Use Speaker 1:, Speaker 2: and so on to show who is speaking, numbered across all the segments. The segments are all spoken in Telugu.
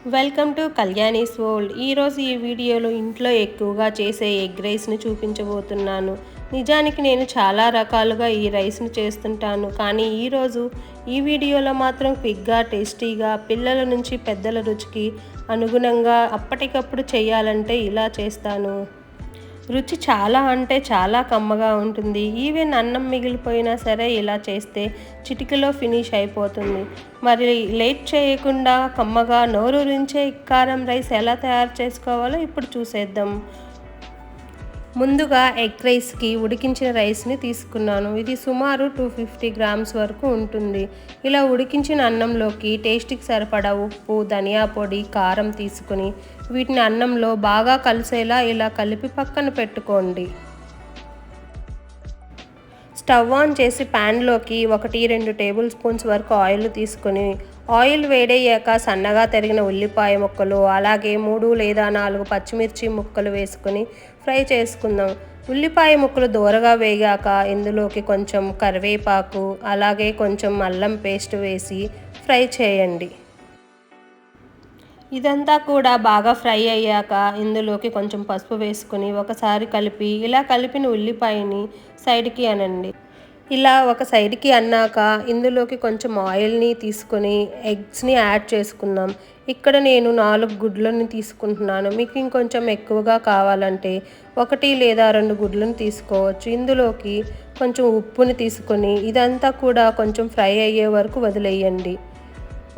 Speaker 1: Welcome to Kalyani's world. ఈరోజు ఈ వీడియోలో ఇంట్లో ఎక్కువగా చేసే ఎగ్ రైస్ని చూపించబోతున్నాను. నిజానికి నేను చాలా రకాలుగా ఈ రైస్ని చేస్తుంటాను, కానీ ఈరోజు ఈ వీడియోలో మాత్రం క్విక్గా, టేస్టీగా, పిల్లల నుంచి పెద్దల రుచికి అనుగుణంగా అప్పటికప్పుడు చేయాలంటే ఇలా చేస్తాను. రుచి చాలా అంటే చాలా కమ్మగా ఉంటుంది. ఈవెన్ అన్నం మిగిలిపోయినా సరే ఇలా చేస్తే చిటికలో ఫినిష్ అయిపోతుంది. మరి లేట్ చేయకుండా కమ్మగా నోరూరించే కారం రైస్ ఎలా తయారు చేసుకోవాలో ఇప్పుడు చూసేద్దాం. ముందుగా ఎగ్ రైస్కి ఉడికించిన రైస్ని తీసుకున్నాను. ఇది సుమారు 250 గ్రామ్స్ వరకు ఉంటుంది. ఇలా ఉడికించిన అన్నంలోకి టేస్ట్కి సరిపడా ఉప్పు, ధనియా పొడి, కారం తీసుకుని వీటిని అన్నంలో బాగా కలిసేలా ఇలా కలిపి పక్కన పెట్టుకోండి. స్టవ్ ఆన్ చేసి ప్యాన్లోకి 1-2 టేబుల్ స్పూన్స్ వరకు ఆయిల్ తీసుకొని ఆయిల్ వేడయ్యాక సన్నగా తరిగిన ఉల్లిపాయ ముక్కలు, అలాగే 3 లేదా 4 పచ్చిమిర్చి ముక్కలు వేసుకొని ఫ్రై చేసుకుందాం. ఉల్లిపాయ ముక్కలు దోరగా వేగాక ఇందులోకి కొంచెం కరివేపాకు, అలాగే కొంచెం అల్లం పేస్ట్ వేసి ఫ్రై చేయండి. ఇదంతా కూడా బాగా ఫ్రై అయ్యాక ఇందులోకి కొంచెం పసుపు వేసుకుని ఒకసారి కలిపి ఇలా కలిపిన ఉల్లిపాయని సైడ్కి అనండి. ఇలా ఒక సైడ్కి అన్నాక ఇందులోకి కొంచెం ఆయిల్ని తీసుకొని ఎగ్స్ని యాడ్ చేసుకుందాం. ఇక్కడ నేను 4 గుడ్లను తీసుకుంటున్నాను. మీకు ఇంకొంచెం ఎక్కువగా కావాలంటే 1 లేదా 2 గుడ్లను తీసుకోవచ్చు. ఇందులోకి కొంచెం ఉప్పుని తీసుకొని ఇదంతా కూడా కొంచెం ఫ్రై అయ్యే వరకు వదిలేయండి.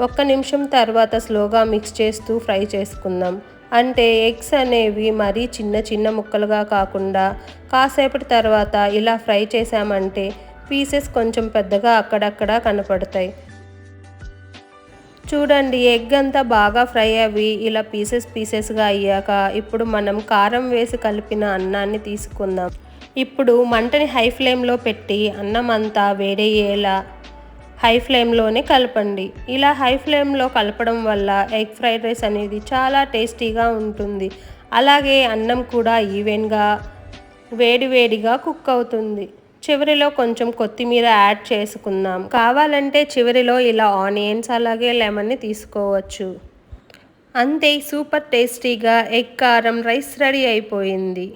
Speaker 1: 1 నిమిషం తర్వాత స్లోగా మిక్స్ చేస్తూ ఫ్రై చేసుకుందాం. అంటే ఎగ్స్ అనేవి మరీ చిన్న చిన్న ముక్కలుగా కాకుండా కాసేపటి తర్వాత ఇలా ఫ్రై చేసామంటే పీసెస్ కొంచెం పెద్దగా అక్కడక్కడ కనపడతాయి. చూడండి, ఎగ్ అంతా బాగా ఫ్రై అవి ఇలా పీసెస్గా అయ్యాక ఇప్పుడు మనం కారం వేసి కలిపిన అన్నాన్ని తీసుకుందాం. ఇప్పుడు మంటని హై ఫ్లేమ్లో పెట్టి అన్నం అంతా వేడయ్యేలా హై ఫ్లేమ్లోనే కలపండి. ఇలా హై ఫ్లేమ్లో కలపడం వల్ల ఎగ్ ఫ్రైడ్ రైస్ అనేది చాలా టేస్టీగా ఉంటుంది. అలాగే అన్నం కూడా ఈవెన్గా వేడివేడిగా కుక్ అవుతుంది. చివరిలో కొంచెం కొత్తిమీర యాడ్ చేసుకుందాం. కావాలంటే చివరిలో ఇలా ఆనియన్స్ అలాగే లెమన్ని తీసుకోవచ్చు. అంతే, సూపర్ టేస్టీగా ఎగ్ కారం రైస్ రెడీ అయిపోయింది.